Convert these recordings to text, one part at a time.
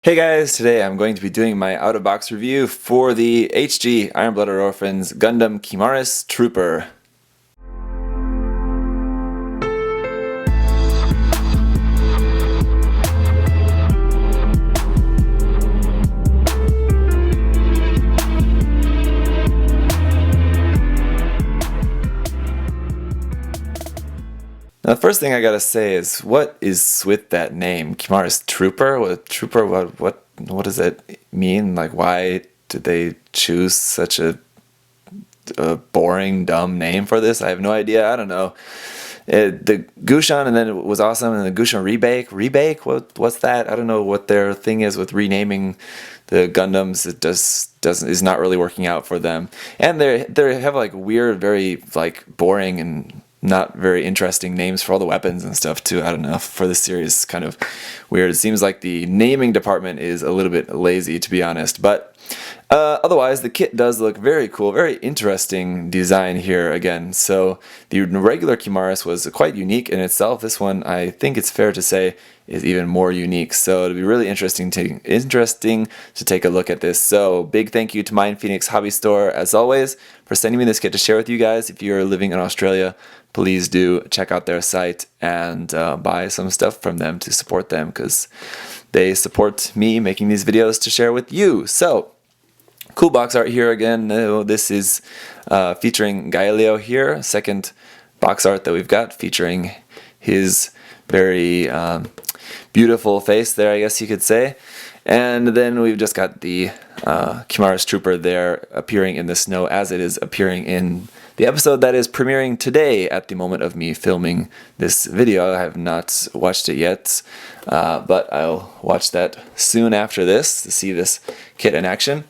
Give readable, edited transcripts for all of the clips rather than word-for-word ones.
Hey guys, today I'm going to be doing my out-of-box review for the HG Iron-Blooded Orphans Gundam Kimaris Trooper. Now, the first thing I gotta say is, what is with that name, Kimaris Trooper? What does that mean? Like, why did they choose such a boring, dumb name for this? I have no idea. I don't know. The Gushan, and then it was awesome, and the Gushan Rebake. What's that? I don't know what their thing is with renaming the Gundams. It is not really working out for them, and they have like weird, very like boring and not very interesting names for all the weapons and stuff too. I don't know, for this series, kind of weird. It seems like the naming department is a little bit lazy, to be honest, but otherwise the kit does look very cool, very interesting design here again. So the regular Kimaris was quite unique in itself. This one, I think it's fair to say, is even more unique. So it'll be really interesting to take a look at this. So big thank you to MindFenix Hobby Store, as always, for sending me this kit to share with you guys. If you're living in Australia, please do check out their site and buy some stuff from them to support them, because they support me making these videos to share with you. So cool box art here again. This is featuring Gaelio here, second box art that we've got featuring his very beautiful face there, I guess you could say. And then we've just got the Kimaris Trooper there appearing in the snow as it is appearing in the episode that is premiering today at the moment of me filming this video. I have not watched it yet, but I'll watch that soon after this to see this kit in action.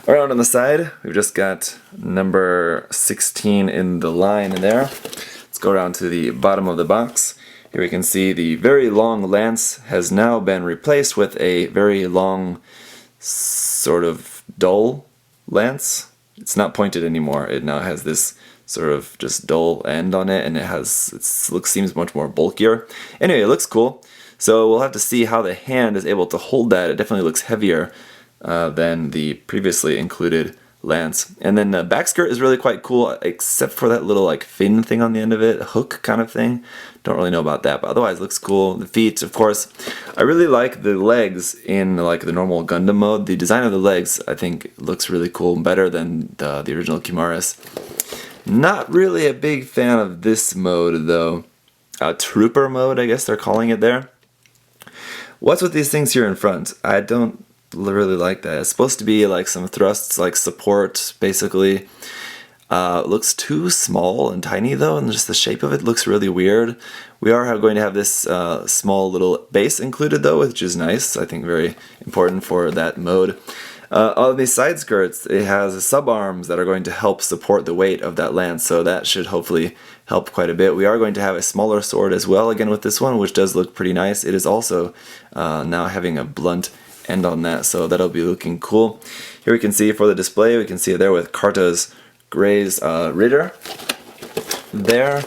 Around on the side, we've just got number 16 in the line there. Let's go around to the bottom of the box. Here we can see the very long lance has now been replaced with a very long, sort of dull lance. It's not pointed anymore. It now has this sort of just dull end on it, and seems much more bulkier. Anyway, it looks cool. So we'll have to see how the hand is able to hold that. It definitely looks heavier than the previously included lance. And then the back skirt is really quite cool, except for that little like fin thing on the end of it, hook kind of thing. Don't really know about that, but otherwise it looks cool. The feet, of course. I really like the legs in like the normal Gundam mode. The design of the legs, I think, looks really cool, better than the original Kimaris. Not really a big fan of this mode though. Trooper mode, I guess they're calling it there. What's with these things here in front? I don't really like that. It's supposed to be like some thrusts, like support, basically. It looks too small and tiny though, and just the shape of it looks really weird. We are going to have this small little base included though, which is nice. I think very important for that mode. On these side skirts, it has sub-arms that are going to help support the weight of that lance, so that should hopefully help quite a bit. We are going to have a smaller sword as well, again with this one, which does look pretty nice. It is also now having a blunt end on that, so that'll be looking cool. Here we can see for the display, we can see it there with Carta's Gray's Ritter. There.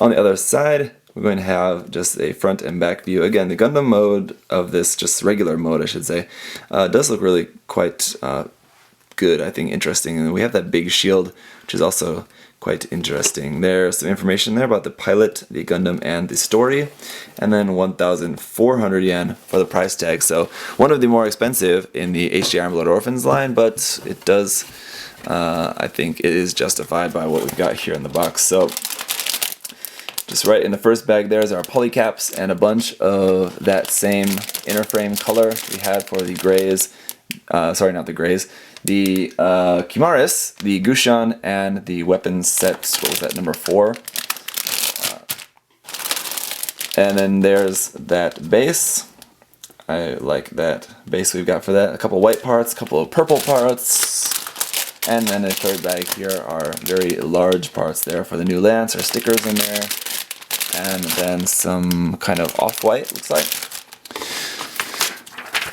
On the other side, we're going to have just a front and back view. Again, the Gundam mode of this, just regular mode I should say, does look really quite good, I think, interesting. And we have that big shield, which is also quite interesting. There's some information there about the pilot, the Gundam, and the story. And then 1,400 yen for the price tag. So one of the more expensive in the HG Iron-Blooded Orphans line, but it does, I think it is justified by what we've got here in the box. So just right in the first bag there is our polycaps and a bunch of that same inner frame color we had for the grays. Sorry, not the grays. The Kimaris, the Gushan, and the weapons set, what was that, number 4. And then there's that base. I like that base we've got for that. A couple white parts, a couple of purple parts. And then the third bag here are very large parts there for the new lance, or stickers in there. And then some kind of off-white, looks like.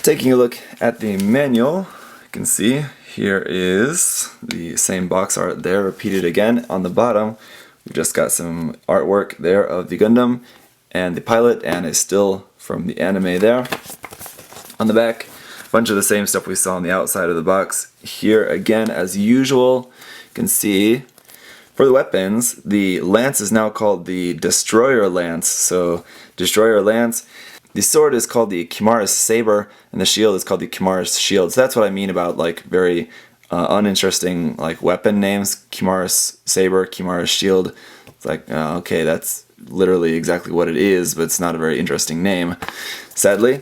Taking a look at the manual, you can see here is the same box art there, repeated again. On the bottom, we've just got some artwork there of the Gundam and the pilot, and a still from the anime there. On the back, bunch of the same stuff we saw on the outside of the box. Here again, as usual, you can see for the weapons, the lance is now called the Destroyer Lance. So, Destroyer Lance. The sword is called the Kimaris Saber, and the shield is called the Kimaris Shield. So that's what I mean about like very uninteresting like weapon names. Kimaris Saber, Kimaris Shield. It's like, okay, that's literally exactly what it is, but it's not a very interesting name, sadly.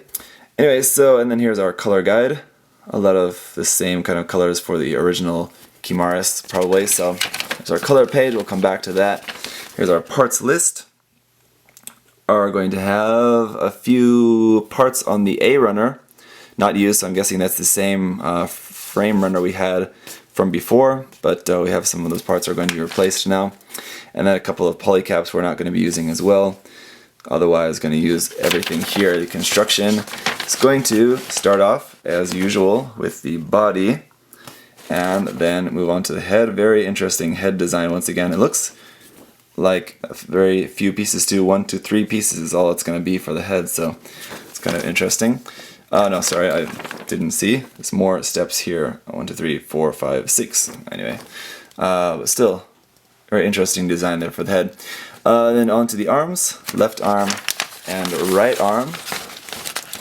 Anyway, so, and then here's our color guide. A lot of the same kind of colors for the original Kimaris, probably. So there's our color page, we'll come back to that. Here's our parts list. Are going to have a few parts on the A runner, not used, so I'm guessing that's the same frame runner we had from before, but we have some of those parts are going to be replaced now. And then a couple of polycaps we're not going to be using as well. Otherwise, going to use everything here. The construction is going to start off, as usual, with the body, and then move on to the head. Very interesting head design once again. It looks like very few pieces too. 1 to 3 pieces is all it's going to be for the head, so it's kind of interesting. No, sorry, I didn't see. There's more steps here. 1, 2, 3, 4, 5, 6. Anyway, but still, very interesting design there for the head. Then on to the arms, left arm and right arm.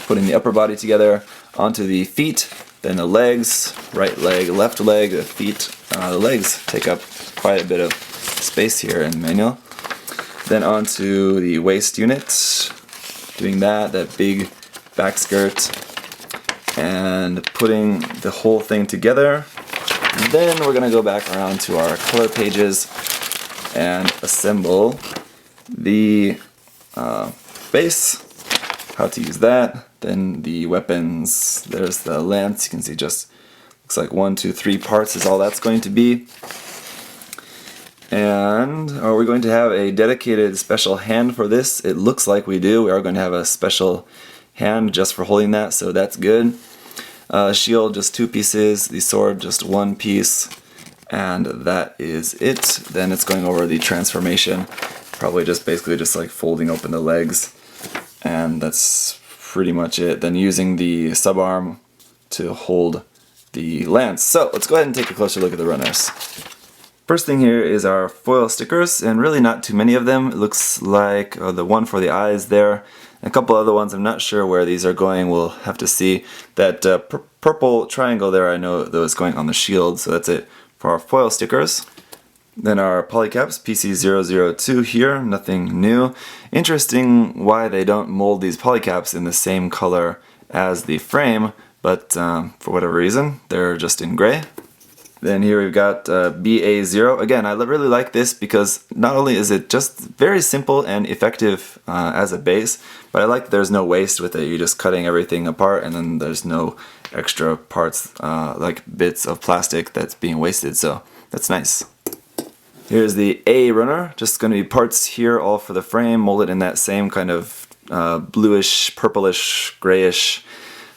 Putting the upper body together, onto the feet, then the legs, right leg, left leg, the feet. The legs take up quite a bit of space here in the manual. Then onto the waist unit, doing that big back skirt, and putting the whole thing together. Then we're going to go back around to our color pages and assemble the base, how to use that. Then the weapons, there's the lance, you can see just looks like 1, 2, 3 parts is all that's going to be. And are we going to have a dedicated special hand for this? It looks like we do. We are going to have a special hand just for holding that, so that's good. Shield, just 2 pieces. The sword, just 1 piece. And that is it. Then it's going over the transformation. Probably just basically just like folding open the legs. And that's pretty much it. Then using the subarm to hold the lance. So let's go ahead and take a closer look at the runners. First thing here is our foil stickers, and really not too many of them. It looks like the one for the eyes there. A couple other ones, I'm not sure where these are going, we'll have to see. That purple triangle there, I know that was going on the shield, so that's it for our foil stickers. Then our polycaps, PC002 here, nothing new. Interesting why they don't mold these polycaps in the same color as the frame, but for whatever reason, they're just in gray. Then here we've got BA0. Again, I really like this because not only is it just very simple and effective as a base, but I like that there's no waste with it. You're just cutting everything apart and then there's no extra parts, like bits of plastic that's being wasted, so that's nice. Here's the A runner, just going to be parts here all for the frame, molded in that same kind of bluish, purplish, grayish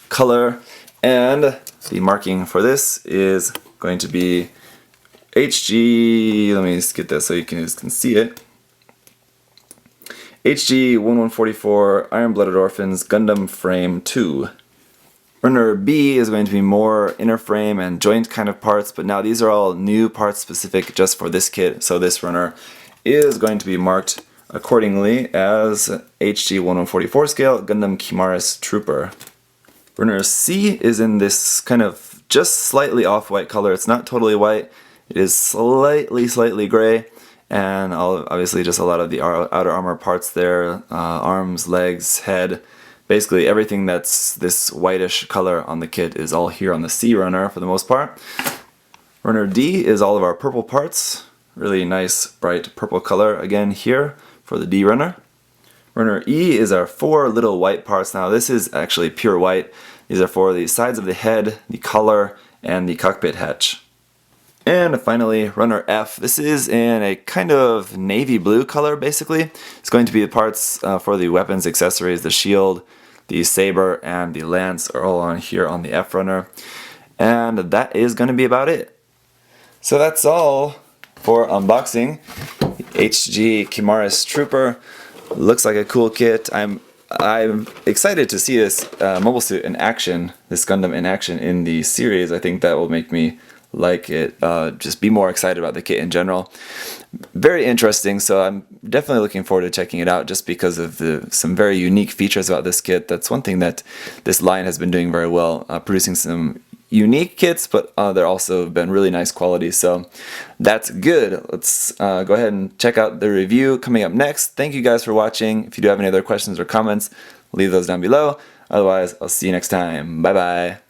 color. And the marking for this is going to be HG, let me just get this so you can see it. HG 1144 Iron-Blooded Orphans Gundam Frame 2. Runner B is going to be more inner frame and joint kind of parts, but now these are all new parts specific just for this kit, so this runner is going to be marked accordingly as HG 1144 scale Gundam Kimaris Trooper. Runner C is in this kind of just slightly off-white color. It's not totally white, it is slightly gray, and obviously just a lot of the outer armor parts there, arms, legs, head. Basically everything that's this whitish color on the kit is all here on the C runner for the most part. Runner D is all of our purple parts. Really nice bright purple color again here for the D runner. Runner E is our 4 little white parts. Now this is actually pure white. These are for the sides of the head, the collar, and the cockpit hatch. And finally, runner F. This is in a kind of navy blue color, basically. It's going to be the parts for the weapons, accessories, the shield, the saber, and the lance are all on here on the F runner. And that is going to be about it. So that's all for unboxing. The HG Kimaris Trooper. Looks like a cool kit. I'm I'm excited to see this mobile suit in action, this Gundam in action in the series. I think that will make me like it, just be more excited about the kit in general. Very interesting, so I'm definitely looking forward to checking it out just because of some very unique features about this kit. That's one thing that this line has been doing very well, producing some unique kits, but they're also been really nice quality, so that's good. Let's go ahead and check out the review coming up next. Thank you guys for watching. If you do have any other questions or comments, leave those down below. Otherwise, I'll see you next time. Bye bye.